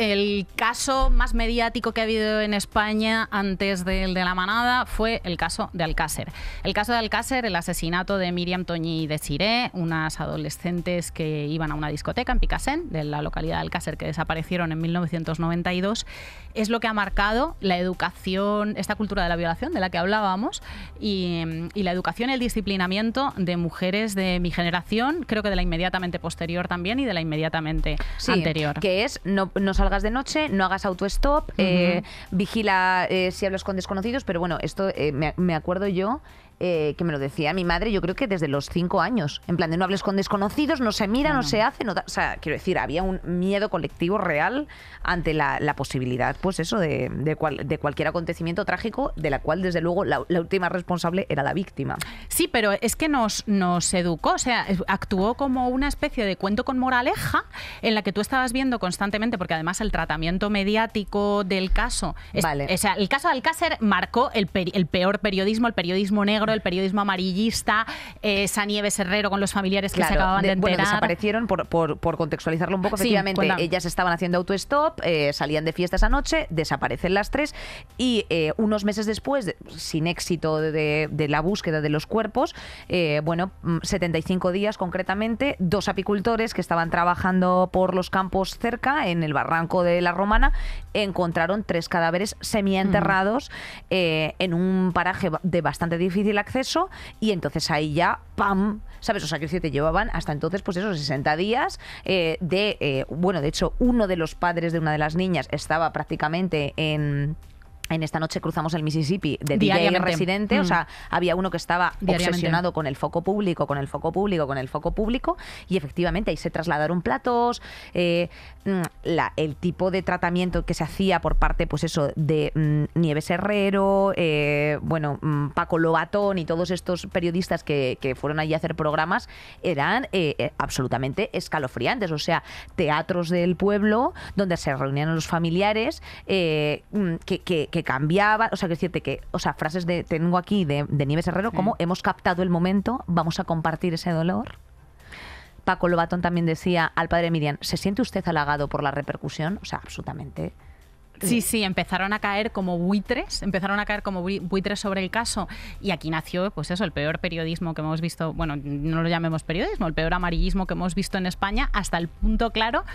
el caso más mediático que ha habido en España antes del de la manada fue el caso de Alcácer. El caso de Alcácer, el asesinato de Míriam, Toñi y Desiré, unas adolescentes que iban a una discoteca en Picassent, de la localidad de Alcácer, que desaparecieron en 1992, es lo que ha marcado la educación, esta cultura de la violación de la que hablábamos, y la educación y el disciplinamiento de mujeres de mi generación, creo que de la inmediatamente posterior también y de la inmediatamente anterior. Que es no salgas de noche, no hagas autostop, vigila si hablas con desconocidos, pero bueno, esto me acuerdo yo que me lo decía mi madre, yo creo que desde los 5 años, en plan de no hables con desconocidos, no se mira, no se hace, o sea, quiero decir, había un miedo colectivo real ante la posibilidad, pues eso, de cualquier acontecimiento trágico, de la cual desde luego la última responsable era la víctima. Sí, pero es que nos educó, o sea, actuó como una especie de cuento con moraleja en la que tú estabas viendo constantemente, porque además el tratamiento mediático del caso, o sea, el caso de Alcácer marcó el peor periodismo, el periodismo negro, el periodismo amarillista, esa Nieves Herrero con los familiares que se acababan de enterar. Bueno, desaparecieron, por contextualizarlo un poco, efectivamente, ellas estaban haciendo autostop, salían de fiesta esa noche, desaparecen las 3 y unos meses después, sin éxito de la búsqueda de los cuerpos, 75 días concretamente, 2 apicultores que estaban trabajando por los campos cerca, en el barranco de la Romana, encontraron 3 cadáveres semienterrados en un paraje de bastante difícil acceso, y entonces ahí ya ¡pam! ¿Sabes? O sea, que te llevaban hasta entonces, pues esos 60 días de hecho, uno de los padres de una de las niñas estaba prácticamente en Esta noche cruzamos el Mississippi de DJ residente, o sea, había uno que estaba obsesionado con el foco público, y efectivamente ahí se trasladaron platos, el tipo de tratamiento que se hacía por parte, pues eso, de Nieves Herrero, Paco Lobatón y todos estos periodistas que fueron allí a hacer programas eran absolutamente escalofriantes, o sea, teatros del pueblo donde se reunían los familiares que cambiaban, o sea, que decirte que, o sea, frases tengo aquí de Nieves Herrero, como hemos captado el momento, vamos a compartir ese dolor. Paco Lobatón también decía al padre de Miriam, ¿se siente usted halagado por la repercusión? O sea, absolutamente. Sí, empezaron a caer como buitres sobre el caso, y aquí nació, pues eso, el peor periodismo que hemos visto, bueno, no lo llamemos periodismo, el peor amarillismo que hemos visto en España, hasta el punto claro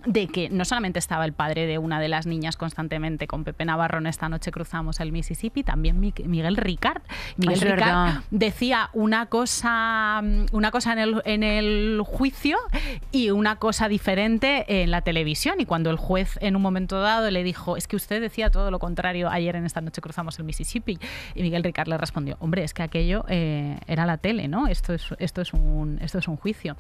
de que no solamente estaba el padre de una de las niñas constantemente con Pepe Navarro en Esta noche cruzamos el Mississippi, también Miguel Ricard. Miguel Ricard decía una cosa en el juicio y una cosa diferente en la televisión, y cuando el juez en un momento dado le dijo, es que usted decía todo lo contrario ayer en Esta noche cruzamos el Mississippi, y Miguel Ricard le respondió, hombre, es que aquello era la tele, ¿no? Esto es un juicio.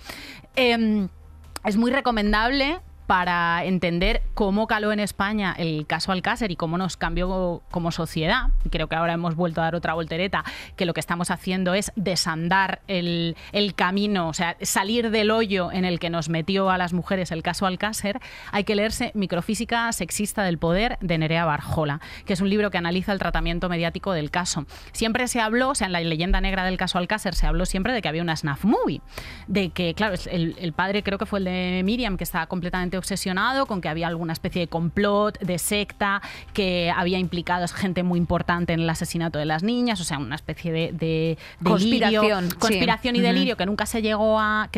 Es muy recomendable para entender cómo caló en España el caso Alcácer y cómo nos cambió como sociedad. Creo que ahora hemos vuelto a dar otra voltereta, que lo que estamos haciendo es desandar el camino, o sea, salir del hoyo en el que nos metió a las mujeres el caso Alcácer. Hay que leerse Microfísica sexista del poder, de Nerea Barjola, que es un libro que analiza el tratamiento mediático del caso. Siempre se habló, o sea, en la leyenda negra del caso Alcácer se habló siempre de que había una snuff movie, de que, claro, el padre, creo que fue el de Míriam, que estaba completamente obsesionado con que había alguna especie de complot, de secta, que había implicado gente muy importante en el asesinato de las niñas, o sea, una especie de conspiración y delirio que nunca se llegó a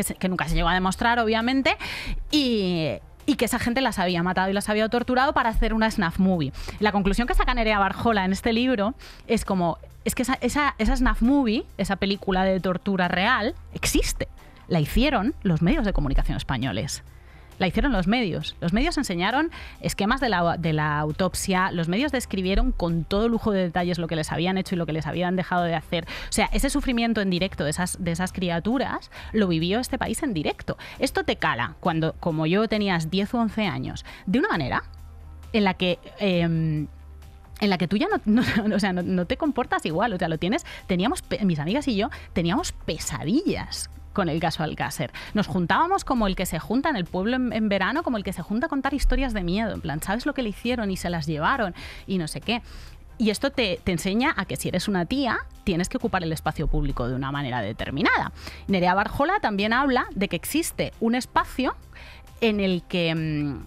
demostrar, obviamente, y que esa gente las había matado y las había torturado para hacer una snuff movie. La conclusión que saca Nerea Barjola en este libro es que esa snuff movie, esa película de tortura real, existe. La hicieron los medios de comunicación españoles. La hicieron los medios. Los medios enseñaron esquemas de la autopsia, los medios describieron con todo lujo de detalles lo que les habían hecho y lo que les habían dejado de hacer. O sea, ese sufrimiento en directo de esas criaturas lo vivió este país en directo. Esto te cala cuando, como yo, tenías 10 o 11 años, de una manera en la que tú ya no te comportas igual. O sea, mis amigas y yo teníamos pesadillas con el caso Alcácer. Nos juntábamos como el que se junta en el pueblo en verano, como el que se junta a contar historias de miedo, en plan, ¿sabes lo que le hicieron? Y se las llevaron y no sé qué. Y esto te enseña a que si eres una tía, tienes que ocupar el espacio público de una manera determinada. Nerea Barjola también habla de que existe un espacio en el que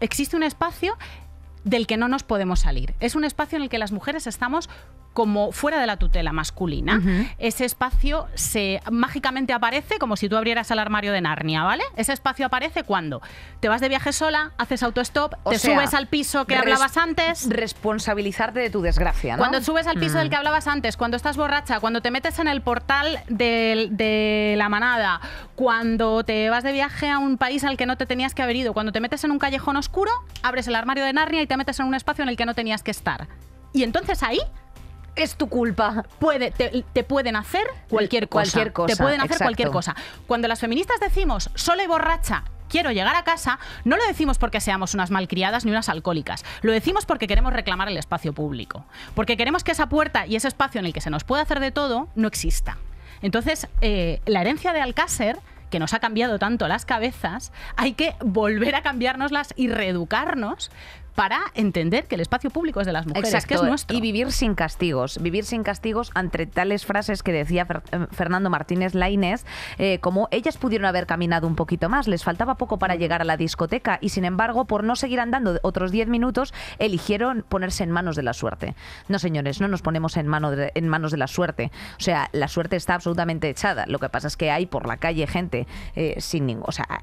existe un espacio del que no nos podemos salir. Es un espacio en el que las mujeres estamos como fuera de la tutela masculina. Ese espacio mágicamente aparece como si tú abrieras el armario de Narnia, ¿vale? Ese espacio aparece cuando te vas de viaje sola, haces autostop, subes al piso que hablabas antes. Responsabilizarte de tu desgracia, ¿no? Cuando subes al piso del que hablabas antes, cuando estás borracha, cuando te metes en el portal de la manada, cuando te vas de viaje a un país al que no te tenías que haber ido, cuando te metes en un callejón oscuro, abres el armario de Narnia y te metes en un espacio en el que no tenías que estar. Y entonces ahí es tu culpa. Te pueden hacer cualquier cosa. Te pueden hacer cualquier cosa. Cuando las feministas decimos sola y borracha, quiero llegar a casa, no lo decimos porque seamos unas malcriadas ni unas alcohólicas. Lo decimos porque queremos reclamar el espacio público. Porque queremos que esa puerta y ese espacio en el que se nos puede hacer de todo no exista. Entonces, la herencia de Alcácer, que nos ha cambiado tanto las cabezas, hay que volver a cambiárnoslas y reeducarnos para entender que el espacio público es de las mujeres. Exacto, que es nuestro. Y vivir sin castigos ante tales frases que decía Fernando Martínez Lainez, como ellas pudieron haber caminado un poquito más, les faltaba poco para llegar a la discoteca y sin embargo, por no seguir andando otros 10 minutos, eligieron ponerse en manos de la suerte. No, señores, no nos ponemos en manos de la suerte. O sea, la suerte está absolutamente echada. Lo que pasa es que hay por la calle gente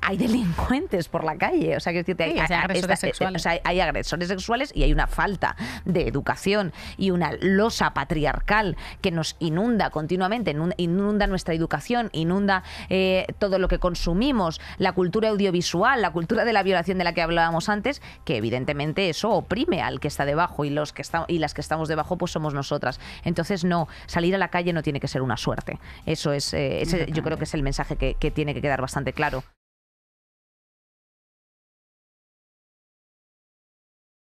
hay delincuentes por la calle. O sea, que hay agresores sexuales. Hay agresores sexuales y hay una falta de educación y una losa patriarcal que nos inunda continuamente, inunda nuestra educación, inunda todo lo que consumimos, la cultura audiovisual, la cultura de la violación de la que hablábamos antes, que evidentemente eso oprime al que está debajo y las que estamos debajo pues somos nosotras. Entonces no, salir a la calle no tiene que ser una suerte. Eso es, yo creo que es el mensaje que tiene que quedar bastante claro.